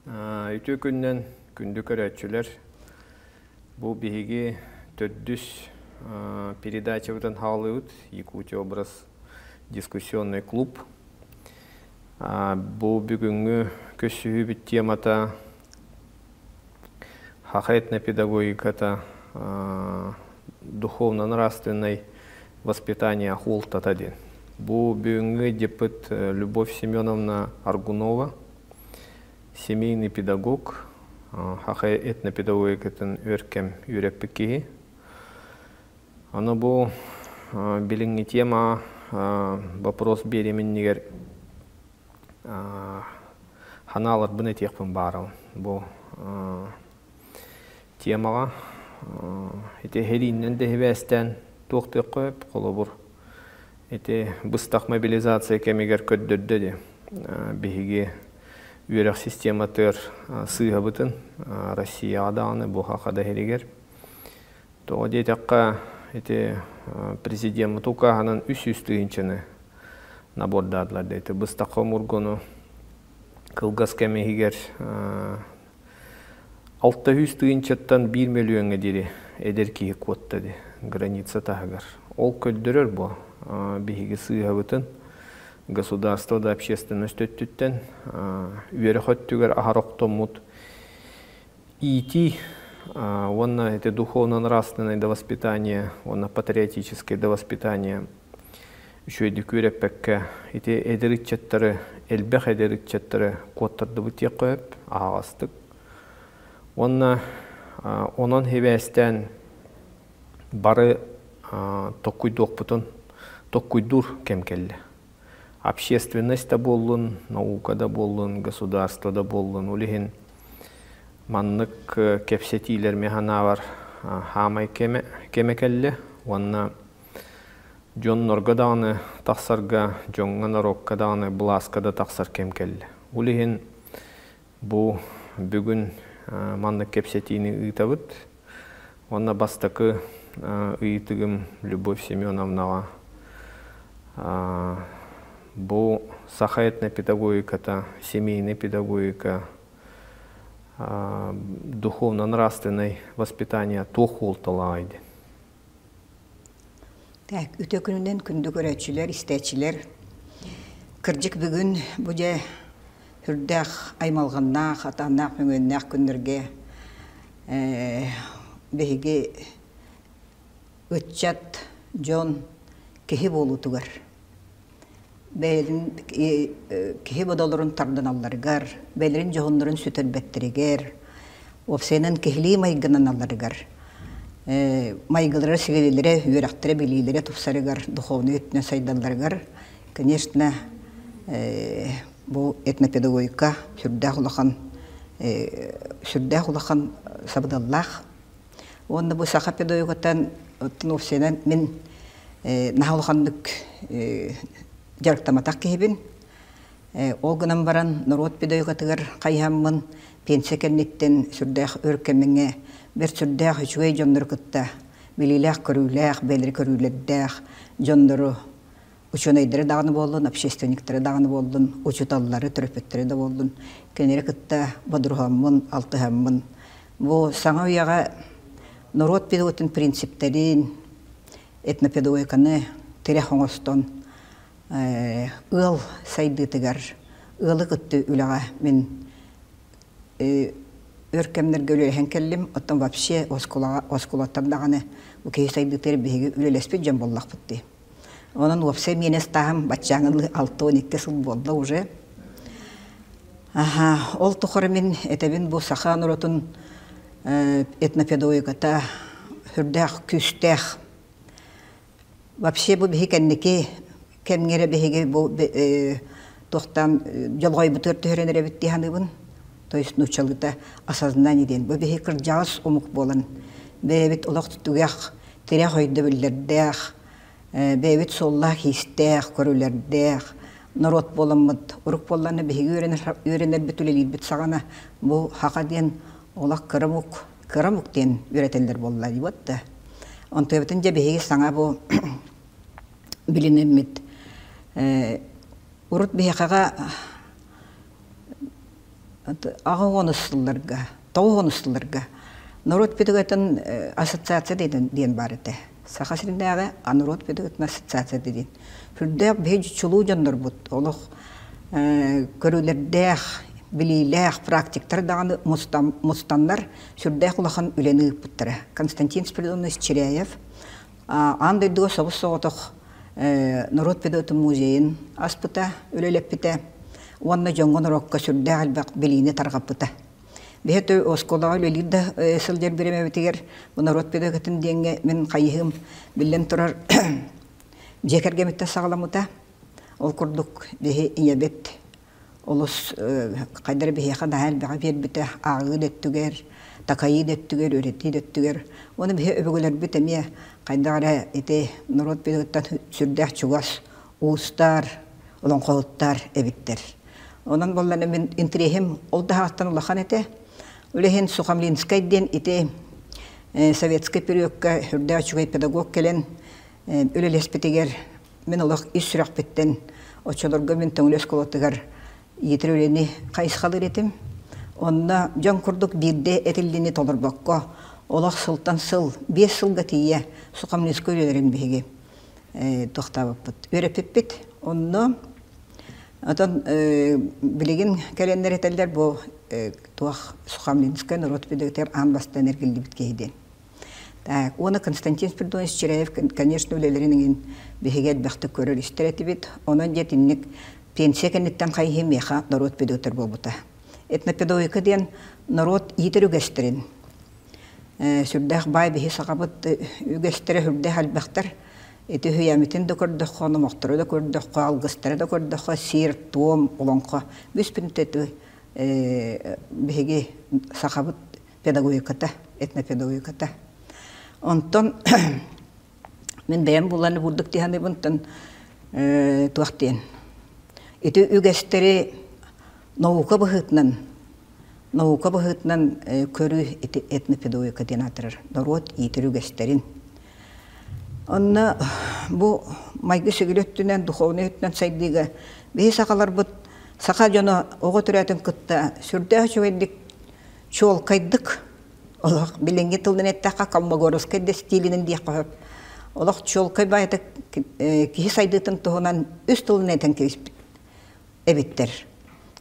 Ütü günden gündük öğretçiler bu bihigi töddüs передача халыут Якутия образ дискуссионный клуб. Бұл бүгінгі көсігі біт темата хақаетна педагогиката духовно-нравственной воспитания холтатаден. Бұл бүгінгі депыт Любовь Семеновна Аргунова, семейный педагог, хақаетна педагогикатын өркем үйрекпікеге. Аны бұл біліңгі тема вопрос беременнегер ханалар бұны текпін барыл. Бұл темаға хериннен дәхівәстен тоқтық қойып, қолы бұр бұстақ мобилизация кәмегер көддірді де бігіге үйрек систематыр сыға бұтын Россия адағаны бұл хақада херегер. Тоғы детеққа президент Тукаганын үс-үстігіншіні набордадыларды. Бұстаққа мұргону қылғас кәмегер 600-тігіншіттен 1 миллионға дері әдеркеге көттеді граница тағығар. Ол көддірір бұл бігігі сыға бұтын государствода общественность өттіттен үйері хөттігер ағароқтон мұт ити. Онна это духовно-нравственное довоспитание, онна патриотическое довоспитание. Еще и декюрек пекке, эти эдеритчеттері, элбех эдеритчеттері коттарды бұтеқөп, ағастық. Онна онын хевестен бары тоққойдуқ бұтын, тоққойдур кемкелі. Общественность да болын, наука да болын, государство да болын, олеген маннык кепсетилер механавар хамай кемекелле, онна жоннорга даны тақсарга, жоңғана рокка даны бласка да тақсар кемкелле. Улеген бұл бүгін маннык кепсетини ұйтабыт, онна бастақы ұйтығым Любовь Семеновнаға. Бұл сахаетна педагогиката, семейная педагогика, духовно-нравственное воспитание тоқулталайды. Так, үтө күнүнен күндү көрөчүлөр, истечилер. Кыржык бүгүн бүже хүрдәк аймалганнак, атаннак мөңөннәк күндөргө беги өтчат жон кеһи болутугар. Бәлін кеһи бодолорун тарданалларыгар, бәлерин жоғындырын сүтөлбеттеригер, опсенен кехли майгынаналларыгар. Майгылары сигелелері, үйрақтыры білейлері тұпсарыгар, духовны өтіне сайдалларыгар. Конечно, бұл этнопедагогика сүрдәқ улақан сабыдаллақ. Онда бұл сақа педагогикатан опсенен мен нағылықандық жарықтаматақ кейбін. Ол гынан баран народ педагогатығыр қайхаммын пенсия кәннеттен сүрдәқ өркеміңе бір сүрдәқ үшуей жондыр күтті. Біліләқ көріләқ, бәлір көрілердәқ, жондыры ученайдары дағыны болын, общественниктері дағыны болын, учуталлары, түріпеттері да болын. Кәнері күтті бадырғаммын, алтығаммын. Бұл саңа ұяға народ педагогатын принциптерін, этнопедагогиканы тірек оңыстон ыл сайдытыгар, ылы күтті үліға мен өркемдерге үлелеген келім, оттан вообще оскулаттан дағаны өкей сайдытыр бейгі үлелеспет жан боллақ бұтты. Онын вообще менес тағым батчаңылы 6-12 сыл болды уже. Ол тұқыры мен әтәбін бұл сақан ұротын этнопедагогиката хүрдәқ, күстәқ. Вообще бұл бейгі кәннеке кемгере беге тоқтан жолғай бұтыр түренере бітті ханыбын. То есть нучалыта осознаниеден. Бұл беге кыржағыз омық болын. Бәйбет олақ түтігіқ, тірек ойды білдердіқ, бәйбет соллақ истіқ, көрілердіқ, народ болымыд. Ұрық боланы беге үйренер бүтілелейді біт сағана. Бұл хақаден олақ кырымық ден үйретелдер болыла дейбатты. Онтөбітін же беге саңа бұл білінемет. Урут бейқаға ағығонысыларға, тоғығонысыларға. Народ педагогтың ассоциация дейін бар еті. Сақасырындағы народ педагогтың ассоциация дейін. Хүрдәк бейджі чулу жандар бұд. Олық көрілердәк, білейләк, практиктар дағаны мұстанлар сүрдәк ұлақан үлені бұттыры. Константин Спиридонович Черяев андайдығы соғыс соғытық народ педагогтың музейін аспыта, үлелеп біті. Онна жоңғын рокка сүрдәк әлбәк білейіне тарғап бұта. Бәйті осколаға үлелерді сылдер береме бітігер. Бұл народ педагогтың дейінге мен қайығым білен тұрар жекерге мітті сағаламыта. Ол күрдік бейі иебет. Олыс қайдар бейі қада әлбәға бер біті ағы деттігер, такайы деттігер, өреті деттігер. Оны бейі өбігілер бітеме қайдағыра еті народ педагогтан сүрдәк чуғас, уыстар, олон қолыттар әбіттер. Онан болланы мен интерехим олдағаттан улахан еті. Үлеген Сухамлинскайден еті советский периодка хүрдәк чуғай педагог келен үлелес бітігер мен олақ ис сұрақ біттен очоларға мен төңілес қолатығар етір өлені қайысқалыр етім. Онна жан күрдік бірде әтілдені толыр баққа олақ сылтан сыл 5 сылға тие Сухамлинскай өлелерін бейге тоқтабып бұд. Өрепіп біт. Онна Атан білеген кәлендер етелдер бұл туақ Сухамлинскай народ педагогтар анбастан әргілді біткейден. Оны Константин Спиридонович Черяев, конечно, өлелерінің бігегет бақты көрір істер бит. Онан жетіннік пенсия кәнеттен қайхем еқа народ педагогтар бол бұта. Этнопедагогика ден народ етір үгестерін. Сүрдәқ бай бігі сақабыт үгестері хүрдәқ әлбәқтар. Эти хүйәметін де көрдіқ, оны мұқтыры да көрдіқ, алғыстары да көрдіқ, сир, туым, ұланға. Бүспін тәті бігі сақабыт педагогиката, этнопедагогиката. Онтон мен бәйім бұланы бұрдық дейханы бұнтын туақтен. Эти үгестері науқа бұғытынан көрі этнопедагогика ден атырыр. Народ етір үгестерін. Онна бұл майғы сөгілеттінен, дұховны өттінен сайдыға бей сақалар бұд, сақа жоны оғы түрәтін күтті сүрді өйдік чол қайдық. Олақ біленге тылдың әттіға қалмағорыз қайды стилінің дейік қағып. Олақ чол қай байты кей сайдытын тұғынан үз тылдың әтін әбеттер.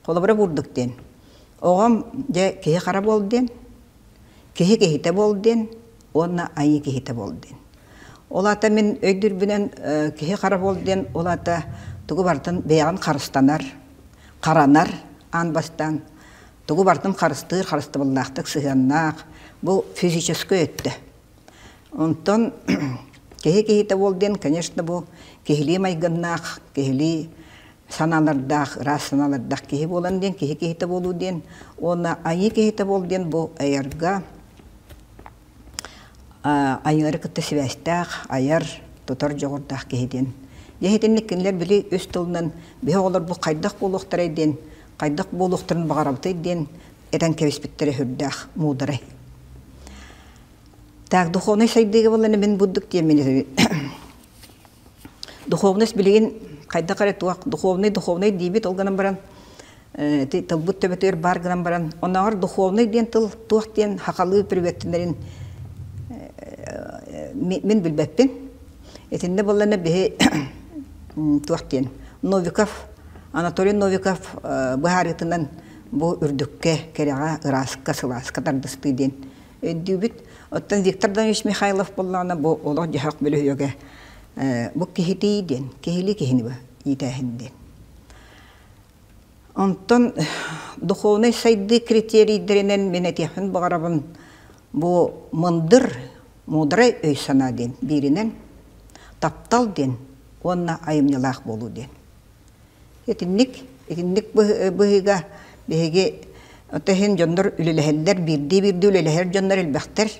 Қолыбыра бұрдық ден. Оғам кей қара бол ден, кей кейті бол ден, онна айы кейті бол ден. Олата мен өйдірбінен кеге қара болден, олата тұғы бартын бейған қарыстанар, қаранар, анбастан. Тұғы бартын қарысты боллақтық, сығаннақ. Бұл физическі өтті. Онтон кеге болден, конечно, бұл кегілі майғыннақ, кегілі саналардақ, рас саналардақ кеге болан ден, кеге болу ден. Оны айы кеге болден бұл айарға айылары күтті севәстәқ, айар тұтар жоғырдақ кейден. Ехетенлік кенлер білі өз тұлынан бе олар бұл қайдақ болуқтар әйден, қайдақ болуқтарын бағарабыты әйден, әтен кәвеспеттері хүрдәқ мұдыры. Так, духовный сайдығы боланы мен бұддық деймін. Духовный білеген қайдақ әрі туақ, духовный дейбет олғанын баран, тылбұт төбетер барғанын баран, онағыр духовный ден тыл туақ ден хақалы приветтінерін мен білбәппен. Етінде боланы бе туақтен. Анатолий Новиков бұхарытынан бұл үрдікке кереға ұрасыққа сыласыққа тардысты ден. Өйдібіт. Оттан Виктор Данилович Михайлов болағына бұл олақ жағақ бөлі өйеге. Бұл кехеті ден, кехелі кехені бұл етәхінден. Онтан духовный сайды критерийдерінен мен әтеқін бағарабын бұл мұндыр, мұдырай өй сана ден, бірінен таптал ден, онна айымнылақ болу ден. Етіннік бұғыға бігеге өтәхен жондар үліләхелдер, бірді үліләхер жондар үлбәқтер.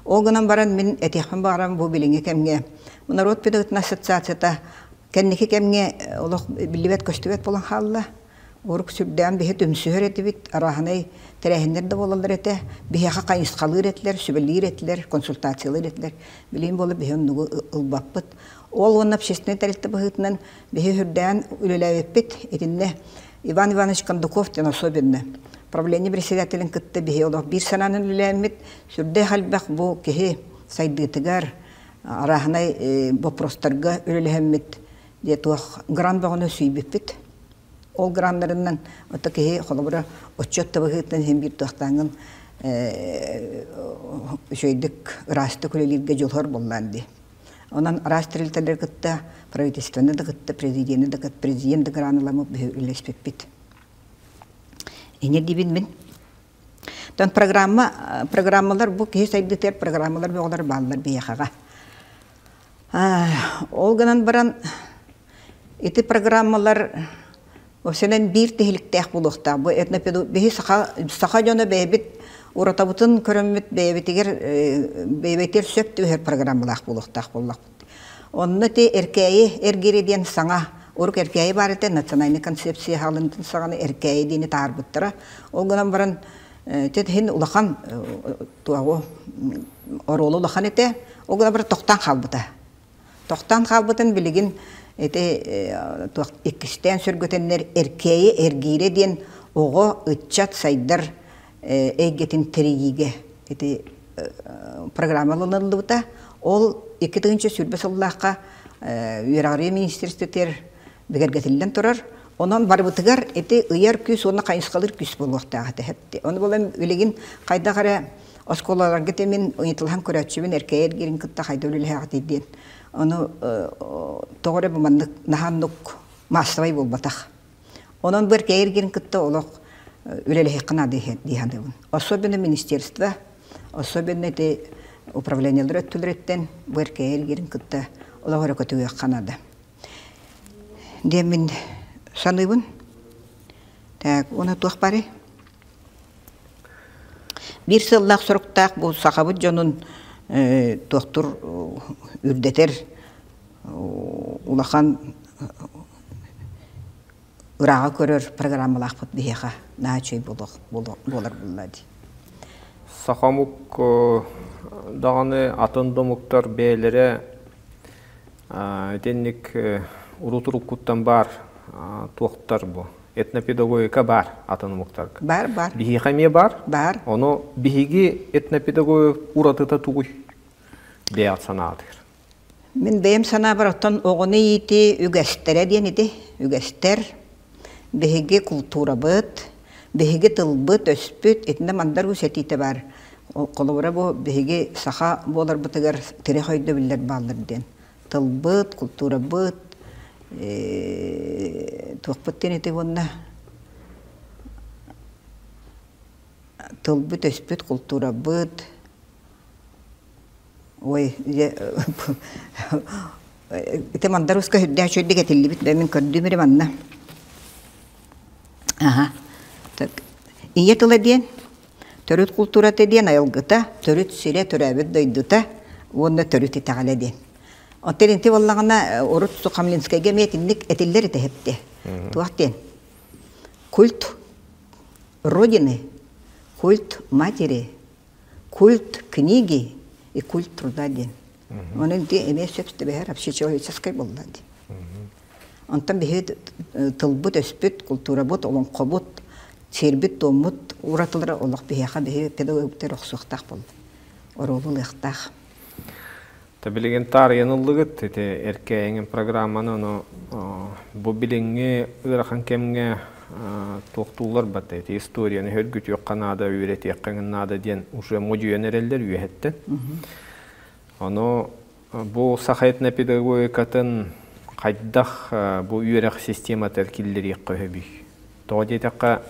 Оғынан баран мен әтеқін бағарам бұл біліңе кәмге. Народ педагогтың ассоциацията кәннеке кәмге білібет көстібет болан қалла. Орық сүрдән бихе төмсүһөр этибит, араханай тәрәһендер дә болалар әтә, бихеға қайысқалыр әтлер, сүбеллер әтлер, консультациялар әтлер. Билейм болып бихе оннуғы ылбаппыт. Ол оны общественный тәрелті бұғытынан бихе хүрдән үлеләвеппет, етінне Иван Иванович Кондуков ден особенно. правление председателен кытта бихи олох бир сананын үләмит сүрдэ халбах бу кихи сайдыгытыгар арахнай вопростарга үлэлэхэммит де туах гран багына сүйбиппит. Ол грандарынан ота кихи холобура отчет табыгытын хем бир туахтаңын шөйдік расты күлелерге жолхор болланды. Онан растырылталар кытта правительствоны да кытта президенты да кытта президент граныламы үлеспеппит. Ине дибин мен. Тон программалар бу кихи сайдытер программалар боғлар баллар бияқаға. Ол гынан баран эти программалар осенен бир тихиликтех булуқта. Бу этнопеду бихи саха жона бейбит уратабытын көрөммит бейбетер сөктү хер программалах булуқтақ боллақ. Онны те эркәйі эргереден саңа урук эркәйі бар еті национальный концепция халынтын сағаны эркәйі дейіні тарбыттыра. Ол гынан баран тет хин улахан туағу оролу улахан еті ол гынан бар тоқтан қалбыта. Тоқтан қалбытын білігін иккістен сүргөтенлер эркәйі эргереден оғы үтчат сайдар эйгетин теригиге эти программаланылды ол 2-нче сүрбе сыллаққа Юрагры министрліктер бігергетілден тұрар. Онан барбытыгар эти ыяр күс, оны қайынсқалыр күс болуқтағы тәхетті. Оны болам өлеген қайда қара осколалар кетемен ойытылған көрәтшімен әркәйер керін күтті қайда өлелі дейден. Оны тоғыры бұмандық наханлық мастывай болбатақ. Онан бір кәйер керін күтті олық өлелі хеқына дейхандығын. Особенно министерство, особенно эти управлениялар өттілереттен бір кәйер керін күтті олық өрекөтігі қанады. Демін саныбын. Так, оны туақ бары. Bir сыллақ сұрықтақ бұл сақабыт жонын туақтыр үрдетер улахан ұраға көрір программалақ бұд бейеға наачай болар бұлады. Сақамук дағаны атындымықтар бәйлері денник урутурук куттан бар туақтар бұл. Этнопедагогика бар атынымықтар. Бар. Бихи қаме бар? Бар. Оны бихиге этнопедагогика уратыта туғый бәйат санадыр. Мен бәйім сана бар оттан оғыны еті үгәстері ден еті. Үгәстер, бихиге культура бұд, бихиге тыл бұд, өспүд, етінде мандар өсетейті бар. Қолуыра бұл бихиге сақа болар бұтығар тірі қойды білдер балыр ден. Тыл бұд, культура бұд, туақпыттен еті онына тыл бұд, өспүд, культура бұд. Ой, это мандар уска хүдді әшөйді кетілі біт, бәмін көрді мөрі манна. Ие тылы ден, төріт культураты ден айылғыта, төріт сүре түрәбіт дойдыта, онына төріт етағалі ден. Оттеринти боллағына орут Сухамлинскайга метинник этиллер етехепті. Туақтен. Культ Родины, культ матери, культ книги и культ труда ден. Onun de emeği söptü be her şey человеческой боллады. Ondan bir tılbut öspüt kultura but olan qabut serbit tomut uratılır Allah bir yağa bir pedagoglar oxsuqtaq bol. Orolu ixtaq. Tabilegen tar yanıllıgıt ete erkeğin programmanı onu bu bilinge ırakan kemge toxtular bat ete historiyanı hörgüt yok kanada öğreti yakınada diyen уже modüyenereller üyetten. Onu bu sahatne pedagogikatın qaydah bu üyerek sistema terkilleri qoyubi. Toğdetaqqa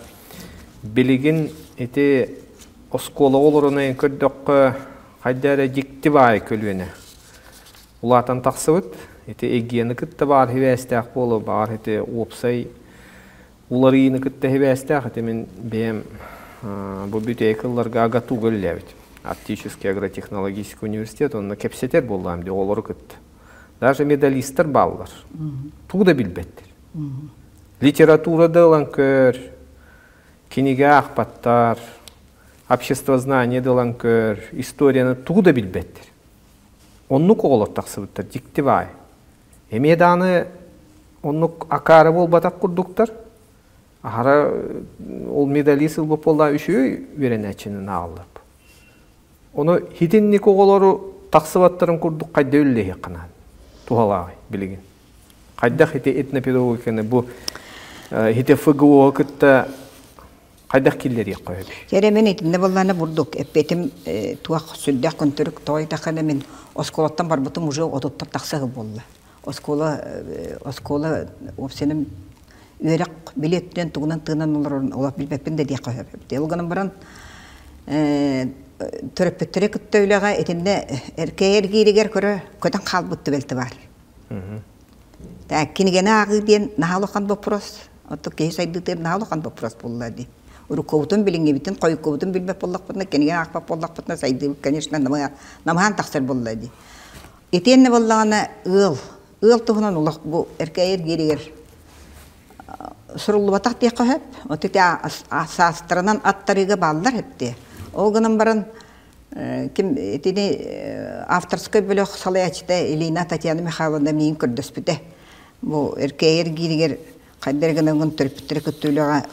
biligin ete oskola oluruna kördöqqa qaydara dikti bay kölüne. Ulatan taqsıbıt ete egiyeni kitte bar hevestaq bolu bar ete opsay ularını kitte hevestaq ete men bem bu bütekillarga agatu göllebit. Оптический агротехнологический университет, он на кепсетер боллам де олар кытты. Даже медалистер баллар. Туда билбеттер. Литературада ланкер, книга ахпаттар, обществознание ланкер, историяны туда билбеттер. Онну колор тақсыбыттар, диктивай. Эмеданы онну акары бол батақ курдуктар. Ahara ol medalist ылбып болла үшүй веренәчинин алып. Onu hitinnik oğolları taksıvatların kurduk kayda öllüğe kanan. Tuhalağı bilgin. Kayda hiti etnopedagogikini bu hiti fıgı vakıtta kayda killeri koyuyor. Yeremen etinde bollana burduk. Epetim tuaq süddek kontörük toy takana men oskolattan barbutum ucu otuttar taksağı bolla. Oskola opsenim üyerak biletten tuğunan tığınan olur olap bilbepin de diye koyuyor. Elganın baran töröppettire küttöyləğə etinde erkeğer giyriger körü köten kalbıttı belti var. Kinigene ağı diyen nahalıqan bopros. Otu kehi saydıqtır nahalıqan bopros bolladı. Uru kovutun bilingi bitin, koyu kovutun bilbep bollaq bitna, kenigene aqbap bollaq bitna saydıqtır, kanişna namahan taqsir bolladı. Etenne bollağına ığıl tuğunan olaq bu erkeğer giyriger. Surullu bataq diye qohep, otu te asastıranan attarıga bağlılar hepti. O günün baran kim etini avtorskoy bölük salayachta Elina Tatyana Mikhailovna min kürdöspüte. Bu erkeğer giriger kaddergenen gün törpüttürü küttüylüğe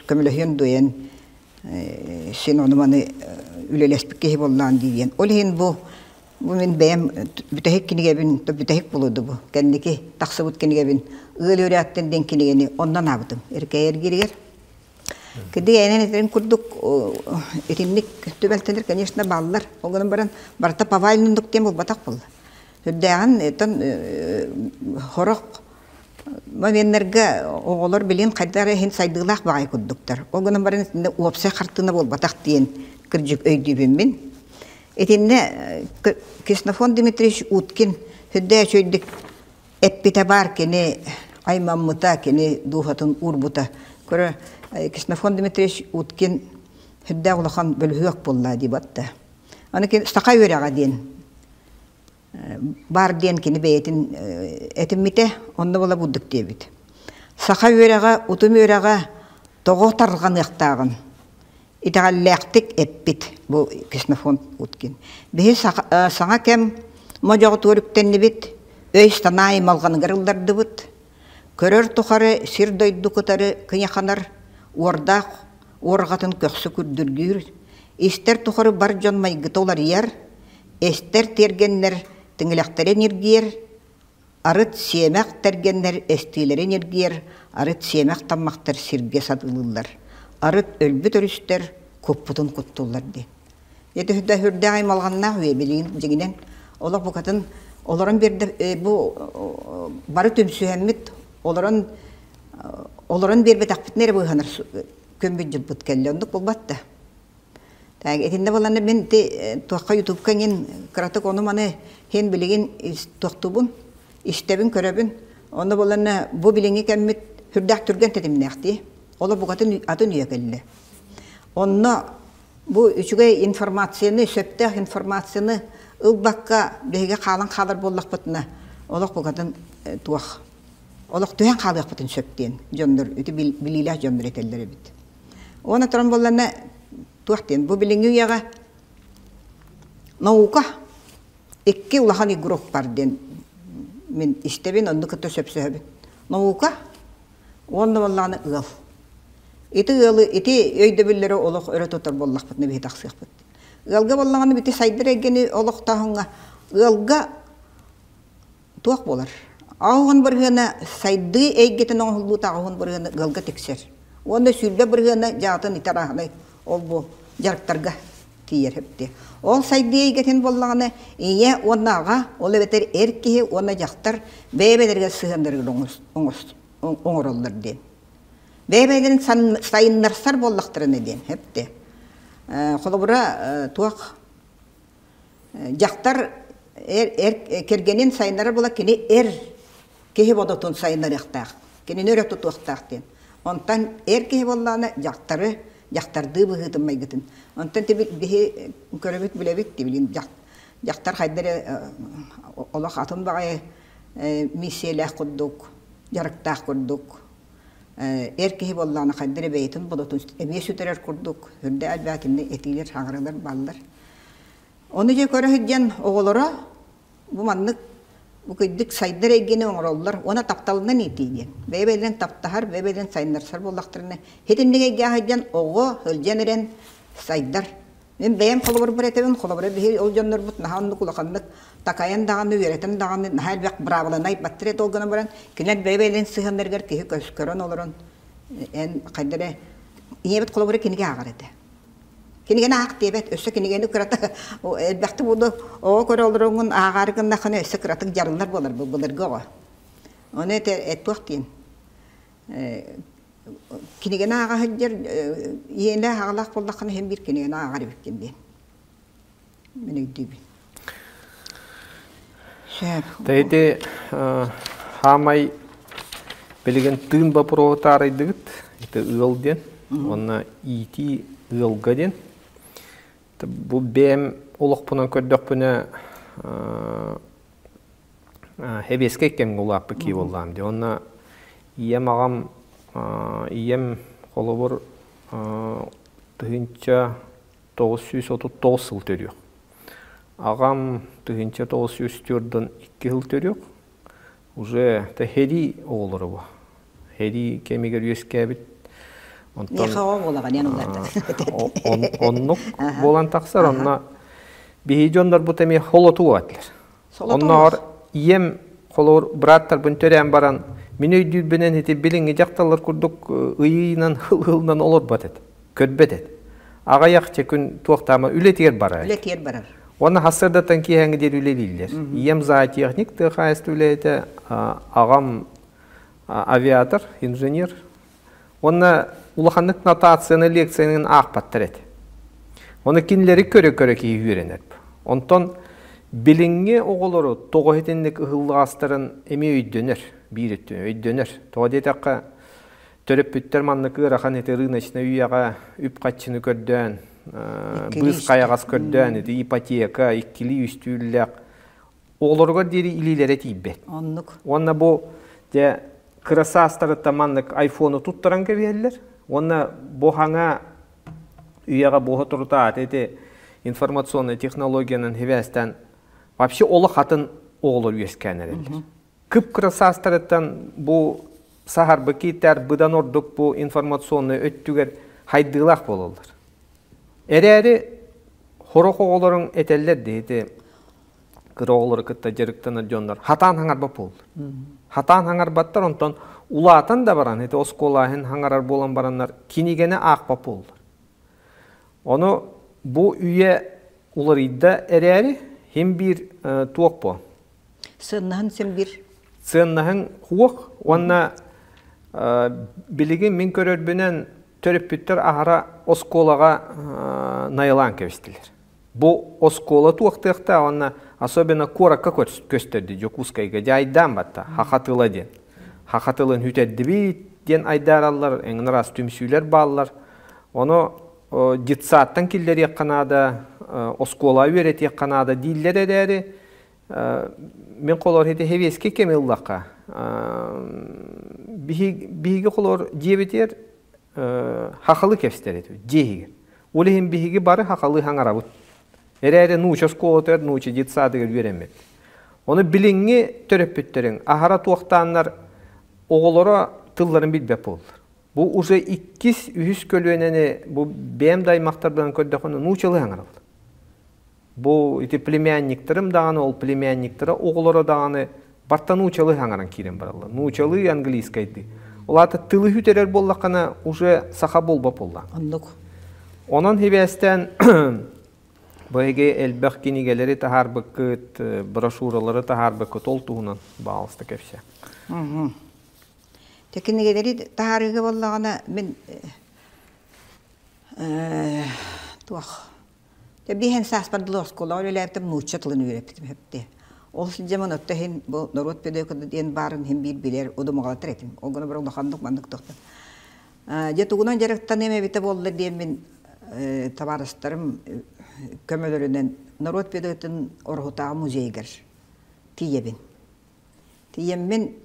kömülühün duyen sen onu bana ülelespikehi bollan diyen. Olehin bu men beyem bütehek kinigebin, bütehek buludu bu. Kendiki taksıbut kinigebin ığıl öğretten den kinigeni ondan abıdım. Erkeğer giriger. Kedi enen kurduk etinlik tübeltenir конечно ballar. Oğlum baran barta pavalinin doktem ol batak bol. Hüddeğan etan horok mavenlerge oğullar bilin kaydara hen saydıqlaq bağay kudduktar. Oğlum baran etinde uapsa kartına bol batak diyen kırcık öydübüm ben. Etinde Kisnafon Dimitrievich Utkin hüddeğe çöydük epite bar kene ayman muta kene duhatın urbuta. Kore Kisnafon Dimitrievich Utkin hüdde olağan bölühüyak bolla dibatta. Onu ki saka öreğe diyen. Bar diyen kini beyetin etin mite onda bola budduk diyebit. Saka öreğe, utum öreğe toğu tarılgan yaqtağın. İteğallektik eppit bu Kisnafon Utkin. Bihi sana kem mojağı tuğrüktenli bit, öystanayı malğanı garıldardı bit. Körör tuğarı, sir doydu kutarı, kıyakanar, ordaq, orgatın köksü kürdürgür. İster tuğarı bar jonmay gıtolar yer, ester tergenler tıngılaqtaren yergiyer, arıt siyemek tergenler estileren yergiyer, arıt siyemek tammaqtar sirge satılırlar. Arıt ölbüt örüster, kopputun kuttullar de. Yedi hüdde hürde aymalğanna hüye bilin jeginen. Ola bu kadın, olaran bir de bu barı tümsühemmit, olaran bir betak nere bu hanır kömbü cıbbıt kelle onduk bulbatta. Etinde bolanı ben de tuaqqa YouTube'kan yen kıratık onu manı hen biligin tuaqtubun, istebin köröbün. Onda bolanı bu bilingi kemmit hürdaq türgen tedimnekti. Ola bu kadın adın üye kelle. Onda bu üçüge informasyonu, söptək informasyonu ılbaqqa behiga qalan qalır bollaq bıtına. Ola bu kadın tuaq. Ola tühen qalıq bıtın söptен. Jönдөр, üti bililah jönдөр etelleri bit. Ona turan bollana tuaqten. Bu bilingi üyeğe nauka ekki ulahani grup var den. Men istebin onu kıtı söpsöbin. Nauka onda bollana ığıl. Iti öyde billeri olaq öre tutar bollaq bıtını bihi taqsıq bıt. Iğılga bollağını biti saydır egeni olaq tahınga. Iğılga tuaq bolar. Ağın bırgına saydığı eygetin oğullu tağın bırgına ığılga tekser. Onda sürbe bırgına jatın itarahını ol bu jarıktarga tiyer hepti. Ol saydığı eygetin bollağını iye onağa ola beter erkeği ona jaqtar bebelerge sığındırgır oңorollar den. Bebelerin sayınlarsar bollaqtırını den hepti. Kolubura tuaq jaqtar kergenin sayınları bola kini kehi bodotun sayınlar yaqtaq. Kini nöre tutuaqtaq den. Ondan kehi bollağını jaqtardığı bıhıtınmay gıtın. Ondan bihi köröbüt bilebit dibilin. Jaqtar haydere olaq atın bağı misiyelah kudduk, jarıktaq kudduk. Erkeği bollağına haydere beytin bodotun emiye süterer kurduk. Hürde albakinde etiler, hağırlar, ballar. Onu je köre hüccen oğulara bu manlık bu kıydık saydır egeni oğrollar ona taptalından etiyen. Bebeden taptahar bebeden saynarsar bollaqtırına. Hedimlige gahajan oğu hılcan eren saydır. Men beyem kolabor bırakıyorum kolabor bir ol canlar but nahanlı kulakanlık takayan dağını öğreten dağını her bak bravolanay battire dolgana baran kinet bebeden sıhınlargar ki köşkörön olurun. En kaydere iyebet kolabor kinige ağardı. Kinigene hak diyebet ösü kinigene kırata o elbette bu o korolurun ağargında hani ösü kıratık jarınlar bolar bu bulurga o. Onu et vaktin. Kinigene ağa hıcır yene ağlaq bollaqını hem bir kinigene ağarı bikken ben. Mene gidibi. Teyde hamay bilgen tığın baprotarıydıgıt ite ığılden ona iti ığılgaden bu bem oluqpuna kördöqpuna hebeske ekкен улаппы ки боллам де ona iyem ağam iyem kolobor tığınca 939 yıl törüyor. Ağam tığınca 904'dan 2 yıl törüyor. Уже te heri oğulları bu. Heri kemiger yüzkebit. Ne hava olagan yanımlarda. Onluk bolan taksar onna bihijonlar bu temi holotu atlar. Onlar iyem kolor brattar bun tören baran Mini dübenen heti bilingi jaktalar kurduk ıyıyla hılından olur batet. Kötbetet. Ağa yakça gün tuğtama ületiyer barar. Ületiyer barar. Onu hasırdatan ki hangi der üleliyler. Iyem zayi teknik de hayast üleyte ağam aviator, inженер. Onu ulahanlık notasyonu leksiyanın ağpattır et. Onu kinleri köre ki öğrenir. Ondan bilingi oğulları toğuhetinlik ıhıllı astarın emi öydönür. Bir öydönür. Toğudetakka törüp bütler manlık ırakan eti rınaçına üyağa üp kaçını kördön, bız kayağız kördön, ipoteka, ikkili üstüllük. Oğullarga deri ililere tibbet. Onna bu de kırasa astarıtta manlık iPhone'u tutturan kebiyeller. Onna bu hana üyağa boğa turtaat eti informasyonlu teknolojiyanın hevesten вообще ola hatın oğulur üyeskenler. Kıpkırasa astarıttan bu sahar bakiter bıdan orduk bu informasyonu öttüger haydığılak bolurlar. Eri horok oğulların eteller deydi. Kıra oğulları kıtta jarıktana jonlar. Hatan hangar bap olur. Hatan hangar battar ondan ulatan da baran. Eti oskolahen hangarar bolan baranlar kinigene ağ bap olur. Onu bu üye ularıydı eri hem bir tuğuk bu. Sığınahın sen bir? Sığınahın huğuk. Ona biligi min körörbünen törüp büttür ahara oskolaga nayılan kevestiler. Bu oskola tuğuktıqta ona особенно koraka kösterdi. Jokuskayga jaydan batta. Haqatıla den. Haqatılın hüteddi bit den aydarallar. Engin ras tümsüler bağlar. Onu jitsaattan killeri yakkanada oskola üret yakkanada diller ederi. Men kolor hedi heveske kemillaka. Bihigi kolor jebiter haqalı kevster ediyor. Jehigir. Olehim bihigi barı haqalı hangarabut. Ere nuça skoter nuça jitsadıgır veremet. Onu bilingi törüp bütterin. Ahara tuğtanlar oğullara tılların bilbep olur. Bu uza ikkis ühüs kölüeneni bu bem daymaqtardan köddekonu nuçalı hangarabut. Bu iti plемянниктарым дағаны ол племянниктары оғылары дағаны барта нучалы хаңаран кирен баралла. Нучалы английскайды. Олаты тылы хүтерер боллақана уже саха болбап болла. Онан хебестен бәйге әлбәқ кенигелері тахар бақыт, брошюралары тахар бақыт ол туғынан бағалысты кәпсе. Кенигелері тахарығы боллағана мен туақ. Bihen saspardılı oskola öyle yaptım nuçatlığını öğrettim hep de. O zaman ötte hen bu narot pedagog diyen barın hem bir biler o da muğalatır ettim. O günü bırak dokandık mandık doktor. Jatuğundan jarıktan eme bite bollar diyen ben tabarastarım kömölöründen narot pedagog'un orhutağı muzeyger. Tiyebin. Tiyebin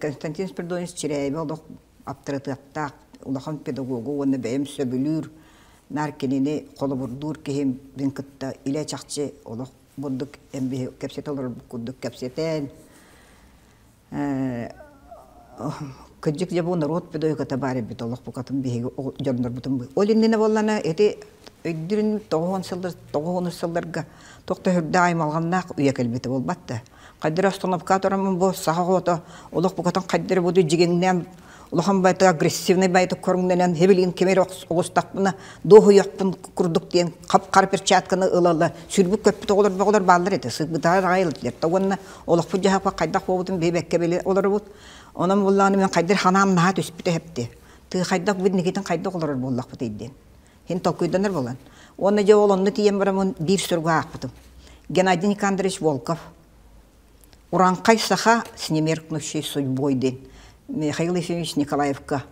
Konstantin Spirdonis çireyi olduk aptırıtı aptaq. Ulağın pedagogu onu beyim söbülür. Narkenini kolu vurdur ki hem ben kıtta ile çakçı oluq буддук эмби кепсет олор кудук кепсетен кыджик жабу народ педой ката баре бит Аллах букатын биги жондар бутун ол инне боллана эти өйдүрүн тоғон сылдарга токта хүрдайм алганнак уя келбети болбатты кадыр остановка торамын бу сахагото Аллах букатын кадыр буду жигеңнен улахан байты агрессивный байты көрүнгөнөн хебелин кемер огустакпына доху якпын курдук ден капкар перчатканы ылалы сүрбүк көппүт олар балдар эти сыгытар айылдыр тогонна Аллах бу жаапа кайдак болбутун бебекке беле олар бут онан булланы мен кайдыр ханам наа түспүтө хепти ты кайдак бидникитин кайдак олар боллак бут ийден хин толкуйданар болан оны же олонну тием барамын бир сүргө акпытым Геннадий Никандрович Волков уранкай саха снемеркнущий судьбой ден Михаил Ефимович Николаевка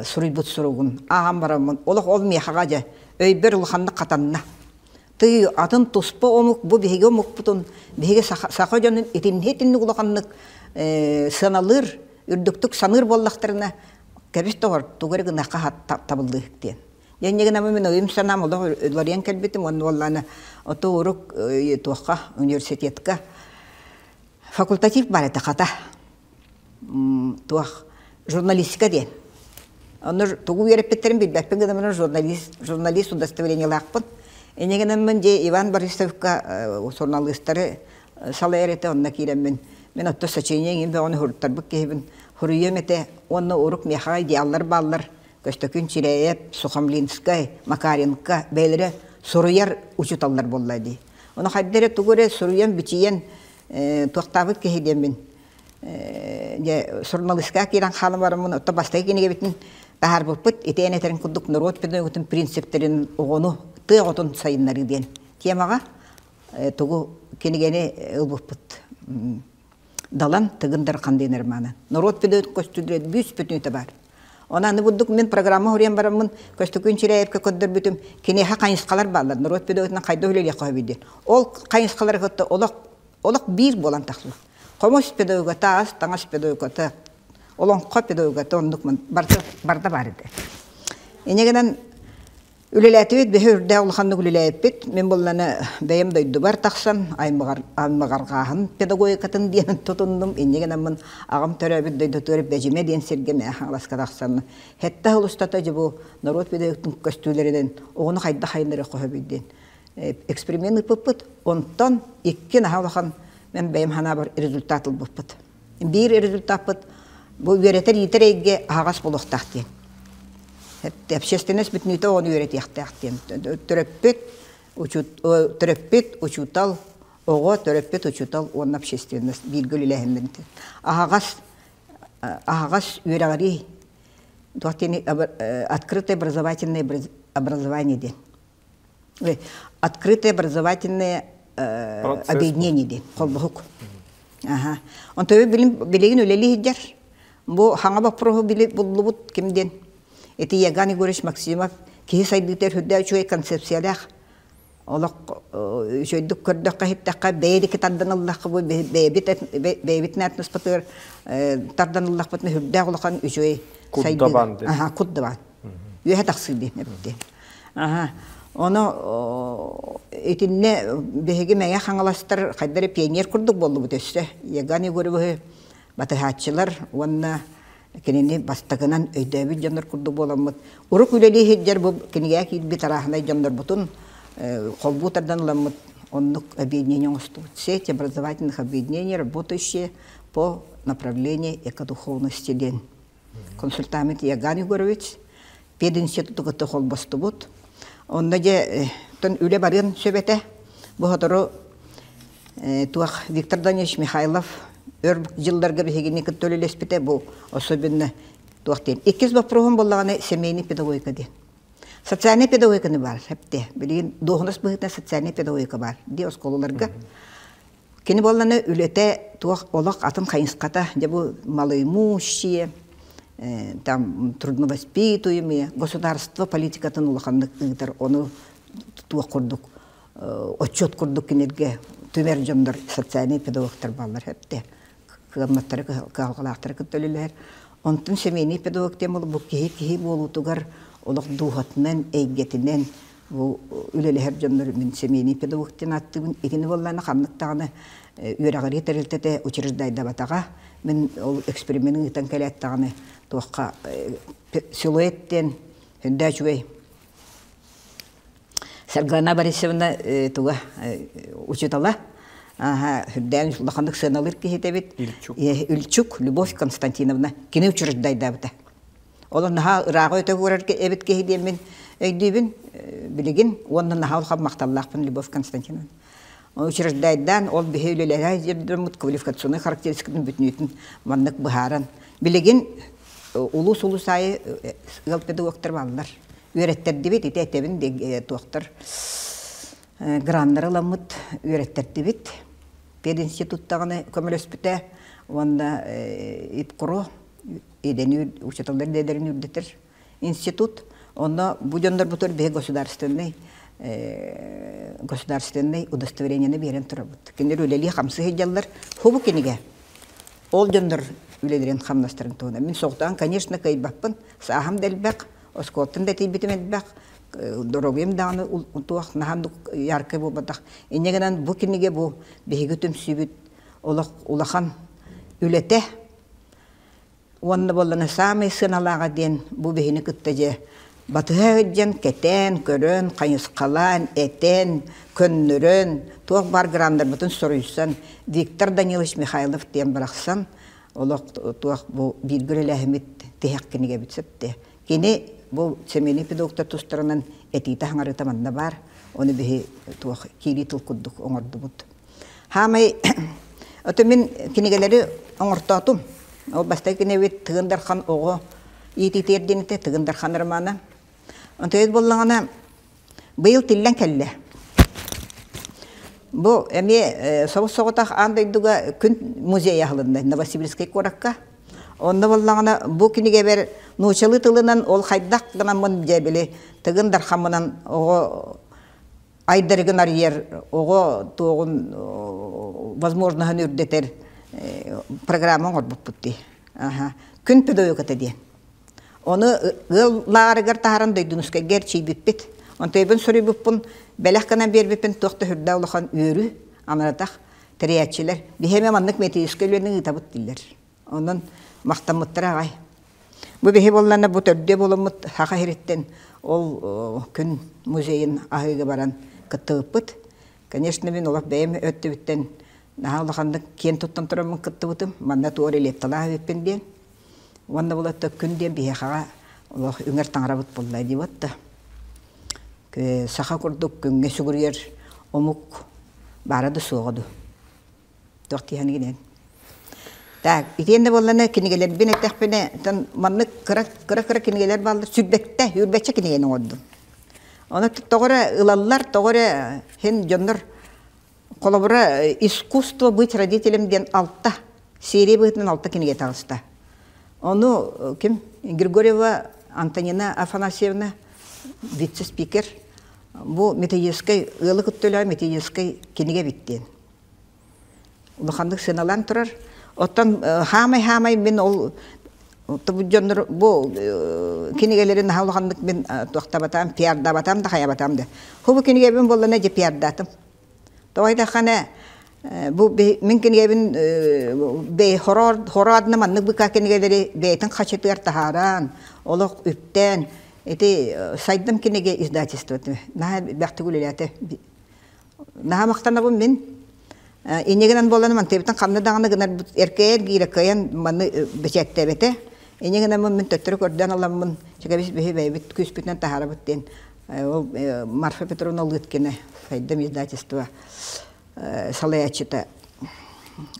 сурыйбут суругун агам барамын олох ол мехагажа өйбер улханны катанна ты атын туспа омук бу биге омук бутун биге саха жанын итиннетинни улаханнык саналыр үрдүктүк саныр боллактарына кебистор тугерге кахат табылды ден Яннегена мен ойым санам олох лорен келбитим он волланы ото урук туакка университетка факультатив бар эте ката туах журналистика ден. Онор тугу ерепеттерин билбеппен гедемен журналист удостоверение лакпын. Энегенен же Иван Борисовка журналисттары салерете онна киремен. Мен отто сочинение бе оны хурттарбык кебин хуруемете онны урук мехай диаллар баллар. Көстөкүн Чиреев, Сухомлинская, Макаренко бейлере суруяр учуталлар боллайды. Оны хайдере тугуре суруян бичиен токтабыт кехидемен. Журналистка киран халым барымын отто бастай кенеге битин бахар болпут этенетерин кудук народ педагогтун принциптерин огону ты отун сайыннары ден. Темага тугу кенегени ылбыппыт. Далан тыгындар кандай нерманы. Народ педагог көстүдүрөт бүс бүтүнүтө бар. Онаны буддук мен программа хүрен барамын көстөкүн Чиреевке көдөр бүтүм кенеха кайыскалар балдар народ педагогтун кайда өлеле кабиди. Ол кайыскалар көттө олок бир болан тахлы. Комос педагогата таңас педагогата олон коп педагогата ондук барда бар иде. Энегенен үлелетибит бехүрдө улханны үлелетибит мен болланы бейем дойду бар таксан аймагаргахын педагогикатын диен тутундум энегенен мен агам төрөбүт дойду төрөп бежиме ден сергеме халаска таксан хетта улустата жебу народ педагогтун көстүүлөрүнөн огону кайда хайныры койбүйден эксперимент ыппыт онтон икки нахалахан мен бейм хана бар результат албыппыт. Бир результатпыт бу веретер итереге агас болуктактен. Хетте общественность бүтнүтө оны öğretияктактен. Төрөппүт учутал, ого төрөппүт учутал он общественность билгилелехинден. Агас үйрәгәри доктени открытое образование ден. Открытое образовательное объединение ден. Колбук. Ага. Он төбе билеген өлели хиджар. Бу хаңа бапроху билет буллубут кимден? Эти Яган Егорович Максимов киһи сайдыктар хүддә чуй концепциялах. Олак жөйдүк көрдөк кахиттакка бейдики тарданыллах бу бейбитне атмосфер тарданыллах бутны хүддә улахан үчөй сайдык. Ага, куддабан. Үе таксыды непте. Ага. Оны этинне беге мега хаңаластар кайдары пионер курдук болду бу төссө. Яган Егорович батыхатчылар онна кенени бастагынан өйдөбү жандар курду боламыт. Урук үлели хеджер бу кенеге кийби тарахына жандар бутун колбутардан ламыт. Оннук объединение сеть образовательных объединений, работающие по направлению экодуховности ден. Консультант Яган Егорович пединституту гыты холбостубут. Онда же тон үле барын сөбете бу хатору туах Виктор Данилович Михайлов жылдарга бегени көтөлөлеспите бу особенно туактен. Иккиз вопросом боллаганы семейный педагогика ден. Социальный педагогика не бар, хепте. Билген дохнос быгытна социальный педагогика бар. Ди осколаларга. Кени болланы үлете туак олак атын кайынската, жабу малоимущие, там трудновоспитуемые, государство политикатын улахандык ыгытар, оны туак курдук, отчет курдук кенерге түмер жондар социальный педагогтар баллар хепте. Кылматтары калгалактары көтөлөлөр. Онтун семейный педагог тем бул кихи болутугар олох дуухатынан эйгетинен bu ülelehер jonlar min semeni pedagogтен аттыбын икени болланы хамныктаганы үйрәгәри терилтете учреждайда батага мен ол экспериментин итен келеттаганы тоққа силуэттен хүндәчүгей Сергана Борисовна туга учитала хүндән шулахандык сыналыр кихетебит Ильчук Любовь Константиновна кине учреждайда бата Олар наха рагы өтө көрөргө эбит кехидем мен өйдүбүн билигин ондан наха хап макталлакпын Любовь Константиновна. Учреждайдан ол бехейлелер жерден квалификационный характеристикатын бүтүнүтүн маннык бахаран билигин улус айы педагогтор балдар. Үйрөттөрдү бит этебин доктор грандар ламыт үйрөттөрдү бит. Пединституттагы көмөлөспүтө онда ипкуро Идени учителдар дедерин үрдетер институт, онда будендар бутор бе государственный удостоверение берен турабыт. Кендер үлели хамсы хеджаллар хубу кениге. Ол жондар үлелерин хамнастырын туына. Мен соқтан, конечно, кайбаппын, сахам делбек, оскоттын да тейбетімет бек, дорогем дағаны туақ нахандық яркы бұл батақ. Енегенен бұл кениге бұл бейгітім сүйбіт улахан үлете, Онны болланы самый сыналаға ден бұ бейіні күттәже. Батыға кетен, көрін, қайысқалан, әтен, көннірін, тоқ бар грандар бұтын сұрыйсан, Виктор Данилович Михайлов ден бірақсан, олық тоқ бұл білгір әләхімет тейек кенеге бітсіпті. Кені бұл семейный педагогтар тұстарынан әтейті хаңары таманда бар, оны бейі тоқ кейлі тұлқыдық оңырды бұд. Хамай, өті мен кенегелері оңыртатым. Ол бастай кенебет тыгындархан оғы ететерденете тыгындархан ырманы. Онтойд боллағана бұйыл тиллен кәлі. Бұл әме соғыс-соғытақ андайдыға күн музей ағылында Новосибирскай қораққа. Онда боллағана бұл кенеге бер нұшылы тылынан ол қайдақ ғана мұн жәбілі тыгындархан мұнан оғы айдарығын арьер, оғы тоғын возможныған үрдетер программа орбуп бутти. Күн педагогата ден. Оны лаарыгар тахаран дойдунуска герчий биппит. Онтойбын сұрый буппун бәләхканан бербиппин тоқты хүрді олыған өрі амаратақ тіриятчилер. Бихеме маннык метеискөлерінің итабыт диллер. Онын мақтамыттыр ағай. Бұ бихе болланы бұ төрде болымыт хақа хереттен ол күн музейін ағыға баран кыттығыппыт. Конечно, мен олар бәйім өтті біттен Нахалдық кен тұттан тұрамын күтті бұтым, манда туар елеттала өппенден. Онда болатты күнден бейхаға өңір таңыра бұт болдай деп отты. Сақа күрдік күнге сүгірер омық барады соғыды. Тоқты яны кенен. Так, итенде боланы кенегелер бен әттәқпені, манны қыра кенегелер балды, сүрбекті, үрбәтші кенегені оғыды. Оны тоғыры ылалар, тоғыры хен жондар Колобра искусство быть родителем ден алта, серия бытын алта кенеге тағыста. Оны кем? Григорьева Антонина Афанасьевна, вице-спикер, бұл методической, ылы күттілі методической кенеге биттен. Улықандық сыналан тұрар. Оттан хамай мен ол бұл кенегелерін улықандық мен тоқта батам, пиарда батам да қая батам да. Хубы кенеге мен болына же пиардатым. Тоғайда қана мен кенегебін бей хорадына маннық бұқа кенегелері бейтін қачетығар тахаран, олық үптен, сайдым кенеге издательствоты. Наға бәқті көлелеті. Наға мақтана бұл мен енегінен боланы ман тебітін қамны дағаны ғынар әркейер кейрі қайын маны бәчәтті бәті. Енегінен мен төттірі көрден аламын, шекабес бәйі бәйбіт күспітінен тахара бұттен. Марфа Петровна Лыткина, сайдым издательство. Салаячыта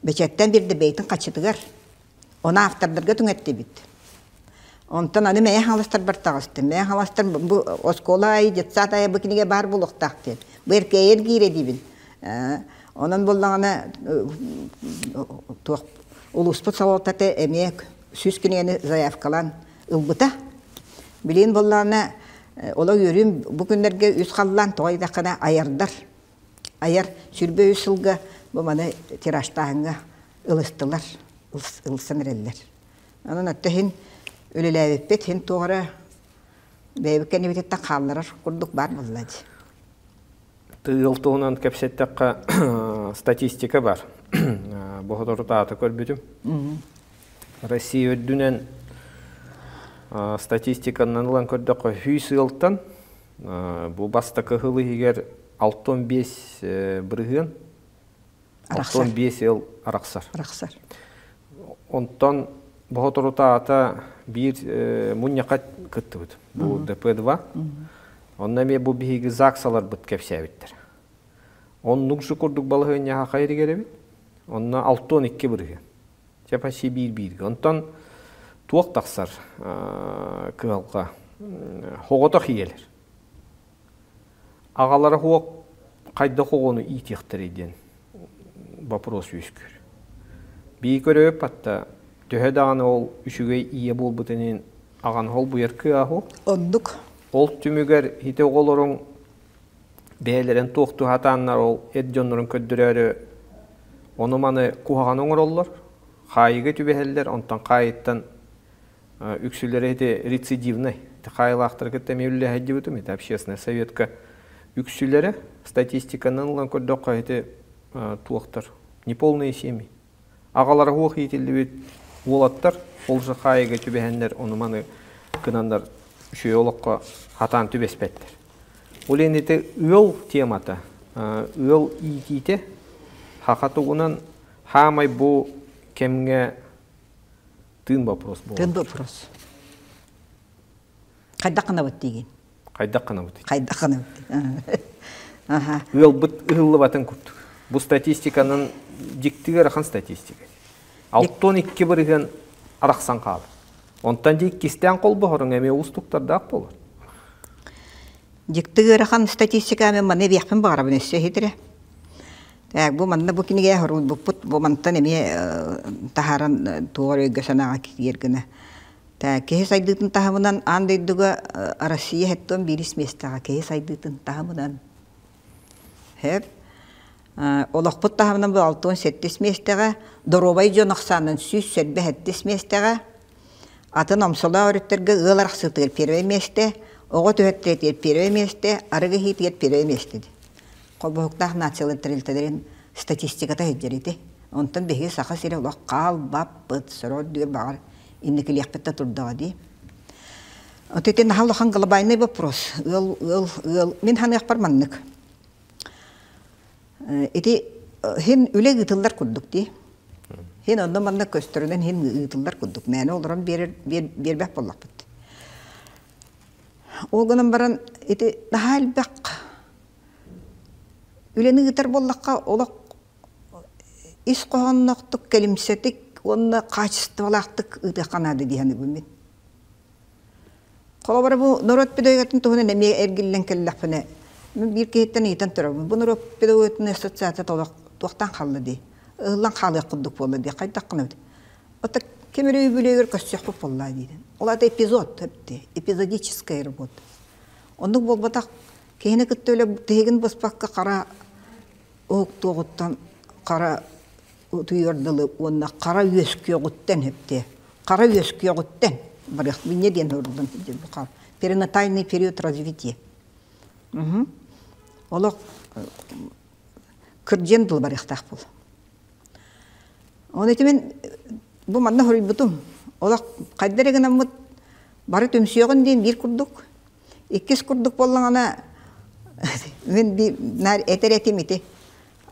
бечеттен бирди бейтин качытыгар. Она автордарға түңетті бит. Онтан аны мәе халастар бар тағысты. Мәе халастар бұл осколай, жетсатай бұкінеге бар бұл ұқтақтен. Бұл әркейер кейре дейбін. Онан болдағына ұлыспыт салататы әмек сүз күнені заявкалан ұлбыта. Білейін болдағына ола өрім бұл күндерге үз қалылан тоғайдақына аярдар. Аяр сүрбе үсілгі бұл маны тираштағынға ылыстылар, ылысын әрелер. Оның өтті хен өлеләвеппет, хен тоғыра Бәйбеккені бететтен қалларар құрдық бар боллады. Тыылтуынан кәпсеттаққа статистика бар. Бұғыдыр тааты көрбетім. Россия өддінен статистиканан ұлан көрдіққа хүйсі ұлттан бұл баста қығылы егер 65 бірген 65 ел арақсар. Онтан бұғыдыр тааты bir munyakat kıttı bud. Bu DP2. Ondan me bu bihigi zaksalar bud kepsevittir. On nugsu kurduk balığın yaha kayri gelebit. Ondan 6-12 birge. Çapaşı 1-1. Ondan tuğuk taksar kıhalqa. Hoğota hiyeler. Ağalara hoğuk kayda hoğunu itiqtir edin. Vapros yüskür. Bir görüp hatta Töhedağın ol üşügey iyi bol butenin ağan hol bu yerki ahu. Onduk. Ol tümüger hite oğulorun beylerin toğtu hatanlar ol edjonların köddürörü onu manı kuhağan oğur ollar. Hayıge tübeheller ondan kayıttan üksülere hite recidivnay. Hayılı aktırı kıtta mevlüle hacı butum hite общественная советка üksülere statistikanın olan köddöqa hite tuğuqtar. Неполные семьи. Ağalara hoğ hitili bit Olattар, олжы қайығы түбәһәнләр, оны маны кынандар үші олыққа хатан түбеспеттер. Ол ендеті үл темата, үл итейте, хақатуғынан хамай бұл кемге тын вопрос бұл. Тын вопрос. Қайда қына бұт деген? Қайда қына бұт. Қайда қына бұт. Үл бұт ұғылы батын күрттік. Бұл статистиканың диктігі рақын статистика. 6-12 бірген арақсан қалды. Онтан дейік кестен қол бұғырың әме ұстықтарда ақ болыр. Диктігі рақын статистика әме маны бияқпен бағарабын өссе хетірі. Бұл манна бұл кенеге ғыруын бұл мантан әме тахаран туғар өйгі санаға кергіні. Кеге сайдығын тахымынан андайдығы Россия әттен беріс местаға кеге сайдығын тахымынан. Хеп. Олақпыт тахымынан бұл 6-7 местаға Доробай жонақсанын сүз сәлбе әттес местаға атын омсола өріттерге ұғыл арақсытығыр первой месте, оғы түйеттер первой месте, арығы хейтігер первой месте. Қолбұқтақ нациялы тірілтедерін статистиката хеджерейді. Онтан беге сақа сері олақ қал, бап, бұт, сұрор дүгер бағар иннекілі яқпетті тұрдыға дей. Отетен нахал оқан ғылыбайны вопрос. Мен ханы яқпар маннық. Эти хен үле ғытылдар күрдік дей. Хен онда манна көстөрүнөн хен ыытылдар курдук. Мәне олорон бербек боллак бит. Олгонун баран эти нахалбак үлени ыытар боллакка олок ис коонноктук келимсетик онна качестволактык ыытаканады дияны бүмүн. Колобара бу норот педагогтун тугуна неме эргиллен келлапыны. Мен бир кейттен ыйтан турабын. Бу норот педагогтун ассоциация толок токтан калды ди. Ұлан қалы құддық болды де, қайдақ қына өді. Ота кемерей бүлегер көссек бұл болла дейді. Ол аты эпизод, эпизодическая работа. Ондық бол батақ кейіне күттөлі тегін бұспаққа қара оқ тоғыттан, қара түйірділі, онына қара өске ғыттен өпте. Қара өске ғыттен. Барық, мен неден ұрылдан перинатальный период развития. Олық күрден бұл барықтақ бұл. Оны мен бұл манна хөрүй бұтым. Олақ қайдыреген амыт бары төмсүйеғын дейін бір күрдік. 2 күрдік болғана мен әтер әтем еті.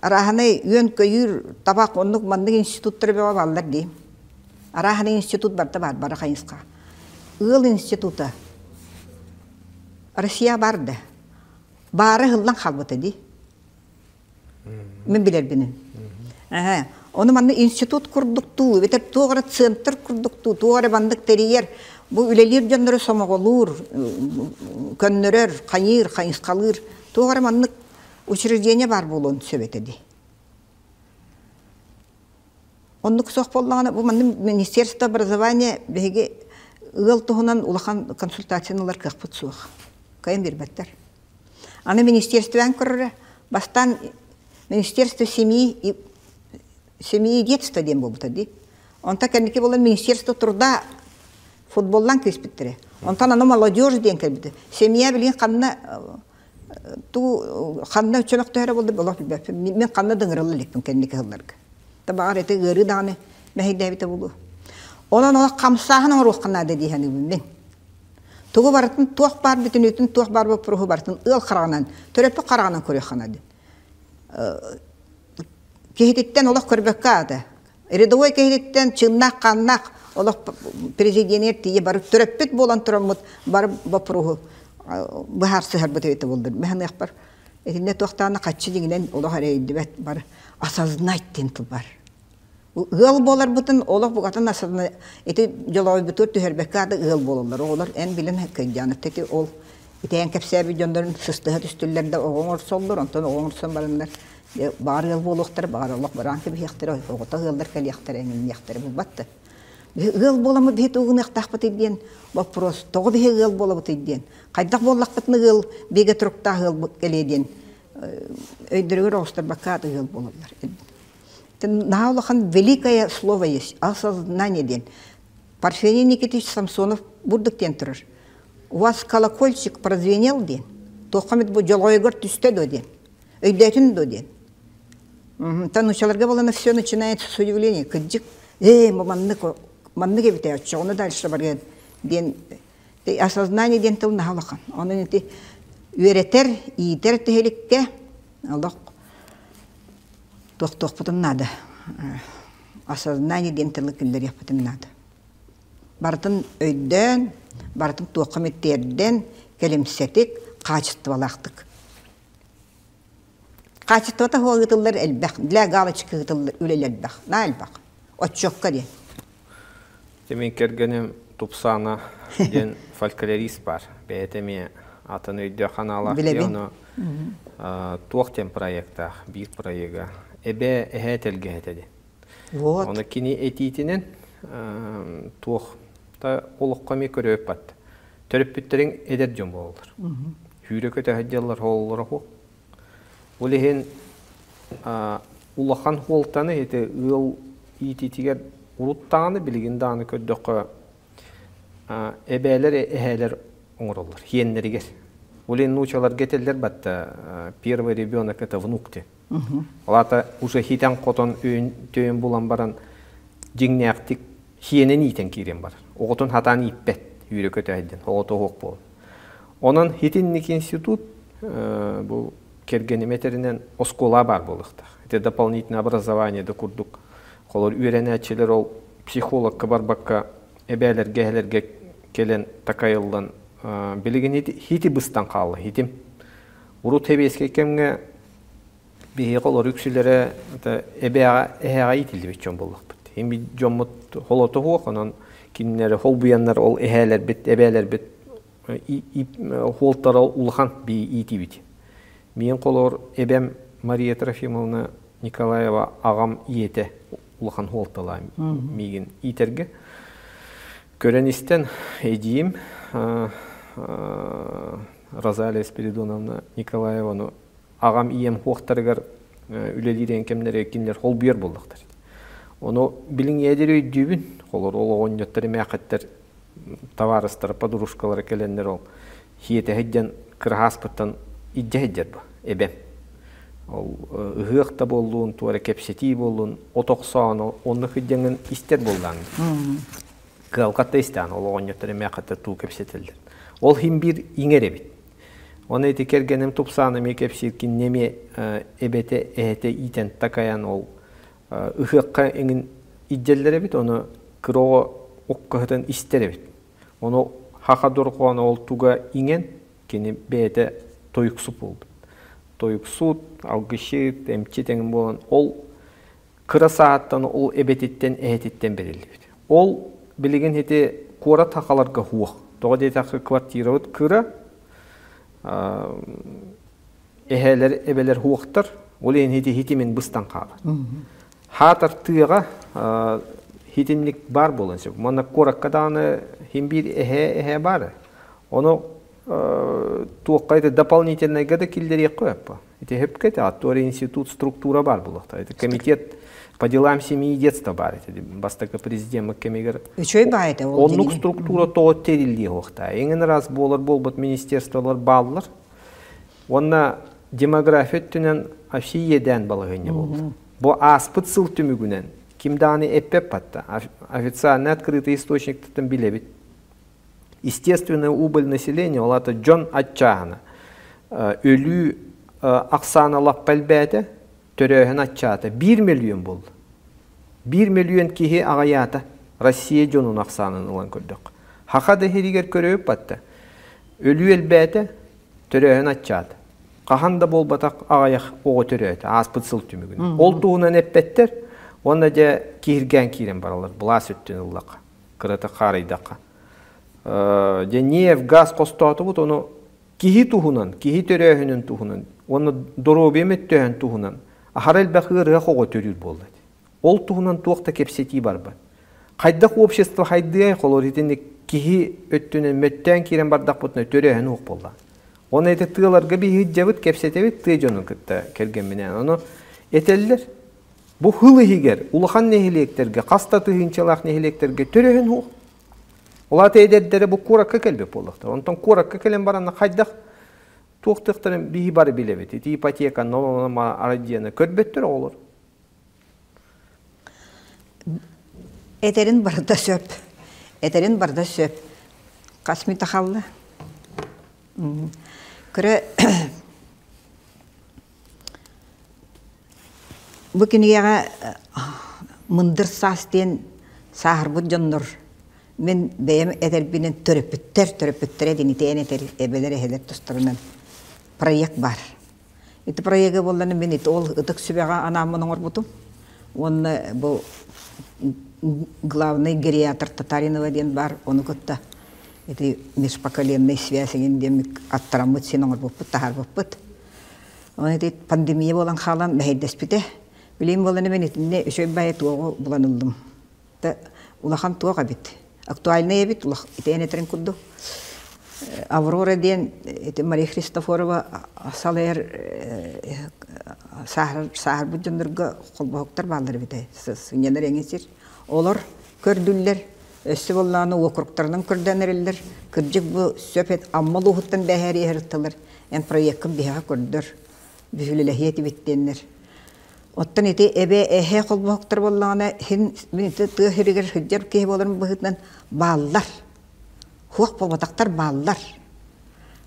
Араханай үйен көйір табақ ондық мандық институттары беуа балдар дейм. Араханай институт барда бар, бары қайынсқа. Үл института Россия барды. Бары ғылдан қалбыты дей. Мен білер бенін. Оны манны институт курдукту, бетер туғара центр курдукту, туғара бандык терiyер. Бұл үлелер жонлары сомоголур, көннөрөр, қайыр, қайынсқалыр. Туғара маннык учреждение бар болуын сөбетеді. Онны күсоқ болғаны, бұл манны Министерство образования беге ұғыл тұғынан ұлақан консультациялар қақпыт суық. Кайын бербеттер. Аны министерствен көрірі, бастан Министерство семьи и детства дем болбута ди. Онта кәнеке болан Министерство труда футболдан кеспеттіре. Онтан аны молодежь ден келбиди. Семья билген канна ту канна чөнөк тәрә булды булып билбәп. Мен канна дыңрылы лекпин кеннеке хылларга. Табагар эте гыры даны мәһидә бите булу. Онан ала камсаһын рухкана деди ханы мен. Тугу бартын туак бар битинүтүн туак бар бу пруху бартын ыл карагынан, төрөппө карагынан көрө хана ди. Кехиттен олох көрбөккө ада. Рядовой кехиттен чыннак каннак олох президент тие бар төрөппөт болан турамыт бар бу пруху. Бахар сыһар бите болду. Мен якпар. Этинде туактаны каччы дигенен олох арайды бар. Осознать тентил бар. Ыл болар бутын олох бугатын асырны эти жолой бутур төһөрбөккө ыл бололар. Олар эн билен хакыйжаны тети ол итен кепсәби жондорун сыстыгы түстүлләрдә оңор солдор, онтон оңорсон барындар. Бар ыл болуктар, бар Аллах баран кеби яктыр, огота ылдар кел яктыр, эңин яктыр бу батты. Ыл боламы бит угын яктак иден, вопрос, тогы бе ыл болобут иден. Кайдак боллак битны ыл беге турукта ыл келеден. Өйдөргөр остар бакаты ыл бололар. Наулахан великое слово есть, осознание ден. Порфирий Никитич Самсонов бурдыктен турар. У вас колокольчик прозвенел ден. Тохамет бу жолойгор түсте до ден. Өйдәтин до ден. Танучаларга болана все начинается с удивления. Кыджик, манныге бите, чоны дальше барген ден. Осознание ден тыл наулахан. Оны нити үйретер, иитер техеликке. Аллах тох потом надо. Осознание ден тылы киллер япытын надо. Бартын өйден, бартын тоқыметтерден келемсетик качестволақтык. Качествота хоғытылар әлбәқ, для галочки ғытылар үлеләлбәқ. На әлбәқ? Отчоққа ден. Темен кергенем тупсана ден фольклорист бар. Бәйтеме атын өйді қаналақ деуіні тоқтен проекта, бір проекта. Эбе эхетелге хетеди. Вот. Оны кини этитинен туохта олуққами көрөп бат. Төрөппүттерин эдер жон бололар. Хүрөкө тахадjallar холлар хо. Улехен улахан холтаны эте ыл ититигер уруттаганы билген даны көддөккө эбелер эхелер оңроллар. Хиеннеригер. Улен нучалар кетелдер батта первый ребенок это внук те. Олата уже хитен котон түйін болан баран жеңнәқтік хиенен итен кирен бар. Оғытын хатан иппет үйрі көті әйден. Оғыты оқ бол. Онын хитинник институт бұл кергенеметерінен оскола бар болықты. Это дополнительное образование да курдук. Қолыр үйренәтшілер ол психолог кабарбакка әбәлерге келен такайылдан білген хити бұстан қалы. Хитим. Уру тебеске кемге бие колор үксүлере эбега эхега итилди бит жон болдук бит. Эми жоммут холото хуак, анан киннери холбуяннар ол эхелер бит, эбелер бит, холтара улхан би ити бит. Мен колор эбем Мария Трофимовна Николаева агам иете улхан холтала мигин итерге. Көренистен эдиим Розалия Спиридоновна Николаеваны агам ием хоқтаргар үлелирен кемнере кинлер хол бүйер болдықтар. Оны билин едер өйдүйбін, холор ол оңнеттері мәқеттер товарыстар, подружкалары келенлер ол хиеті хедден кырғаспыттан идже хеддер бұл, эбем. Ол ұғықта болуын, туары кепсети болуын, отоқсаны, оны хедденін истер болдан. Кылқатта истен, ол оңнеттері мәқеттер туу кепсетілдер. Ол хим бір иңер бит. Оны эти кергенем тупсаны мекепсиркин неме эбете эхете итен такаян ол ыхыққа эңин идделлері бит, оны кыроо оққығытын истері бит. Оны хақа дұрқуаны ол туға иңен, кені бәйті тойықсу болды. Тойықсу, алғышыт, әмчетеңін болан, ол кыра сааттан ол эбететтен эхететтен берілді бит. Ол білеген хеті қора тақаларға хуақ. Тоға дейтақы квартира өт кыра, эхелер эбелер хуақтар, ол ең хитимен бұстан қағы. Хатар тыға хитинлік бар болынсы. Мана қораққаданы химбир эхе бары. Оны туаққайды дополнительный года килдерек қойып. Это хепкет, а то институт структура бар бұлықта. Это комитет по делам семьи и детства бар. Это бастака президент кемегер. Онлук структура то терилди хоқта. Еңін раз болбот министерстволар баллар. Онна демография түнен афиеден балығыне болды. Бо аспыт сыл түмігінен. Кимданы эппеп патта. Официально открытый источник тутын билебит. Естественная убыль населения, олата Джон Атчагана. Өлі ақсаны лап пәлбәді, түрөйін атчағата. 1 миллион болды. 1 миллион кеге ағаята Россия Джонун ақсанын ұлан көрдік. Хақады херігер көрөйіп бәтті. Өлі әлбәді, түрөйін атчағата. Қағанда бол батақ ағаяқ оғы түрөйді, аспыт сыл түмігін. Ол туғынан әппеттер, онда де кирген кирен баралар, бұлас өттен ұллақа, қырыты қарайдаққа. Нефть, газ қостаты бұд, оны кихи туғынан, кихи төрөйінің туғынан, оны доробемет төхін туғынан, ахарел бәқығырға қоғы төрір болды. Ол туғынан туақта кепсети бар ба. Қайдақ общество қайдығай қолыр етінде кихи өттінен мөттен керен бардақ бұтына төрөйін оқ болды. Оны еті тығыларға бір жабыт кепсетебет тығы жонын күтті келгенменен. Оны етелілер. Бұл хылы егер, ұлыған нехелектерге, қаста тығынчалақ нехелектерге төрөйін оқ. Олаты едердері бұл қораққа кәлбеп болықты. Онтан қораққа кәлем баранна қайдақ тоқтықтырын бейі бары білебет. Еті ипотека, новама арадияны көрбеттір олар. Этерин барда сөп. Этерин барда сөп. Қасми тақалды. Көрі бүкінеға мұндыр састен сағыр бұд жонныр. Мен бәйім әдербінен төрөппіттер әден етейін әтер әбелері әдер тұстырынан проект бар. Эти проекты болланы мен ол ұтық сүбеға анамының орбутым. Оны бұл главный гериатр Татаринова ден бар, оны күтті. Эти межпоколенный связеген демік аттарамыт сенің орбуппыт, тағар бұппыт. Оны пандемия болан қалан мәйдеспіте. Білейм боланы мен етінде үшөй бәйі туығы бұланылдым. Улахан туға бит. Актуальная бит, итәне трен кудду. Аврора ден, это Мария Христофорова салер сахар бүджөндөргө колбоктор балдыр бите. Сүненер эңесир. Олар көрдүллер, өсү болланы округтардан көрдөнерлер. Кыржык бу сөпет аммалуу хуттан бәһәри хыртылар. Эн проекттин биһа көрдөр. Бүлелехиети биттеннер. Оттан ити эбе эхе колбоктор болланы хин минте тыгырыгыр хүҗҗәр ке боларын быһытнан баллар. Хуак болбатактар баллар.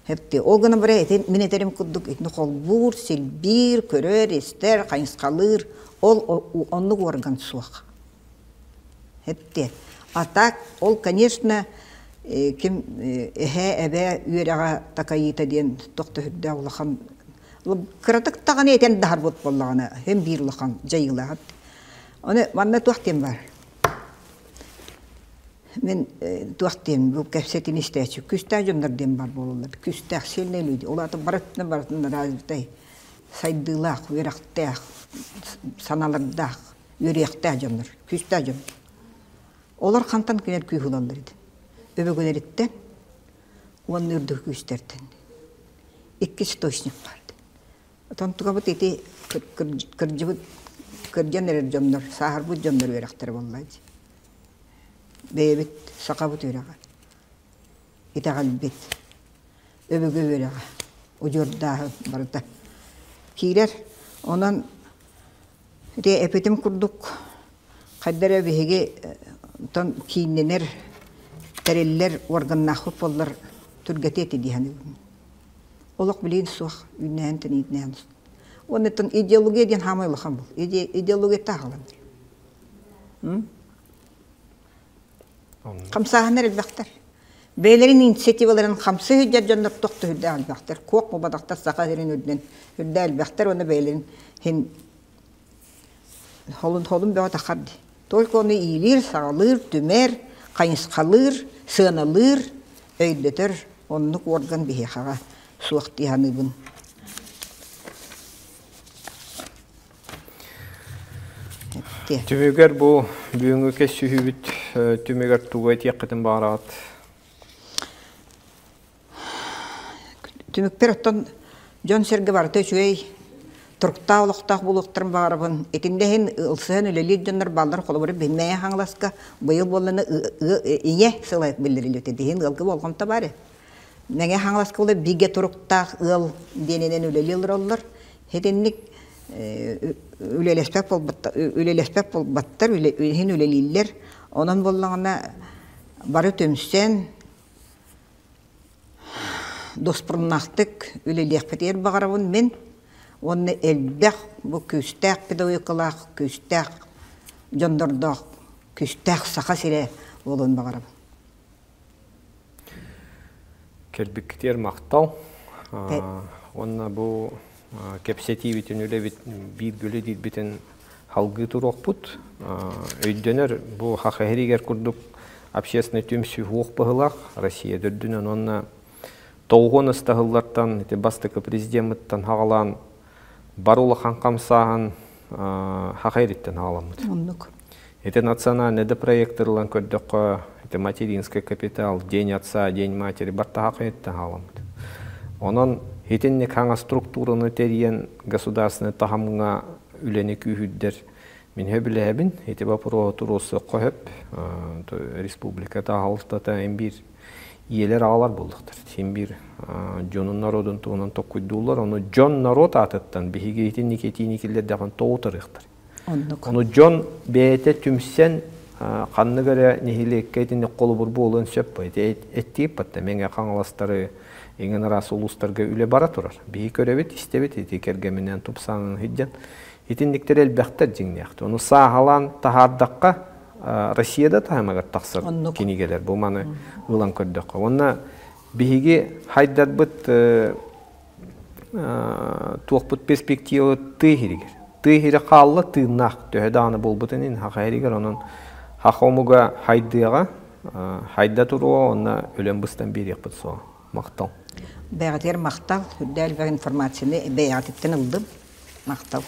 Хепти огына бире ити минетерим куддук итне колбур, силбир, көрөр, эстер, кайыскалыр, ол онлук орган суак. Хепти. А так, ол, конечно, ким эхе эбе үйрәгә такайыта ден токты хүддә улахан Кыратык тағаны етен дағар бұд болағына, hem bir лұқан жайылағат. Оны манна туақтен бар. Мен туақтен бұл кәпсетін істәчі, күстә жондардан бар болылар. Күстәк селнелуді. Олаты барытын разытай. Сайдылақ, верақтақ, саналардақ, өректә жондар. Күстә жон. Олар қантан көнер күй ғылалар еді. Өбөгілер еттен, оны үрді күстерден. Екі источник бар. Тонтуга бут ити кыржанер жомдор, сахар бут жомдор верактер боллайды. Бейбит сака бут верага. Итагал бит. Өбөгө верага. Ужорда барда. Кирер онан ите эпетим курдук. Каддара беге тон киннер тереллер органнахып боллар түргәтети диханы. Олық білейін суақ, үйнәйін тінейін. Оны түн идеология ден хамайлыққан бұл. Идеология тағыланыр. Қамсағанар әлбәқтар. Бәйлерін инициативаларын қамсы хүддер жондар тоқты хүдді әлбәқтар. Коқ мұбадақтар сақа жерін өдінен хүдді әлбәқтар. Оны бәйлерін холын бәуа тақарды. Только оны ийлер, сағалыр, түмер, қайынсқалыр, сығаналыр, өйдетір. Онлық орган бейхаға. Суақти ханыбын. Түмегер бұл бүгінгі кәс сүйібіт түмегер туғай тияққытын бағарағат. Түмікпер оттан Жон Серге барды жөй тұрықта олықтақ болуқтырын бағарабын. Етіндеген ұлсығын өлелер жондар балдар қолы бұры бәмәйе хаңласқа бұйыл боланы ие сылайық білдірілі өте. Дейін ұлғы болғымта бары. Мәңе хаңласқа олы биге тұрықтақ ұл дененен өлелер олар. Хетенлік өлелеспек болбаттар, үйін өлелілер. Onun bolağına barı tömsen dospurnaqtık ülelek biter bağırabın men onu elbək bu küstək pedagogikалық küstək jondordaq küstək saqa sire olun bağırabın. Kelbikter maqtaw. Onu bu kepsetivitin öyle bir gölü değil biten halgı turokput. Öydönөр bu haqaheriger kurduk общественный тümsü хуq bahılaq Россия dördünün onu тоғын ыстағылардан бастықы президенттен хағалан барулы қанқамсағын хақайреттен хағаламыд. Это национальный проекторлан көрдіқі материнский капитал, день отца, день матери, барта хақайреттен хағаламыд. Onun етеннек хаңа структураны терген государственный тағамыңа үлені күйхүддер мен хөбілі әбін, еті бапыруы тұрусы қойып, республикада ғалыстата әмбір иелер ағалар болдықтыр. Әмбір Джонын народын туғынан тоқ көйдуылар, оны Джон народ атыттан бігеге етеннек етейнекелер дәғын тоғы тұрықтыр. Оны Джон бәйті түмсен қанны көрі нехилекке етеннек қолы бұр болуын сөп байды. Әттейіп бәтті, менге қаңыластары еңін арасы ұлыстарға үлі бара тұрар. Бігі көребет, істебет, етекергеменен тұпсаңын хиджан. Етіндіктер әлбәқтер жеңнеяқты. Оны сағалан тағардаққа Россияда тағамағар тақсыр кенегелер. Бұл маны ұлан көрдіққа. Оны бігі хайдар бұд туақ бұд перспективы түйірігер. Түйірі қалылы түйінақ түйедағаны бол бұтынын хақайрігер. Оның хақомуға хайдыға хайда тұруға оны өлен бұстан берек бұд соға. Мақтал. Бәғатер мақтал. Үрді әлбәқ информацияны бәғатеттен ұлдым. Мақтал.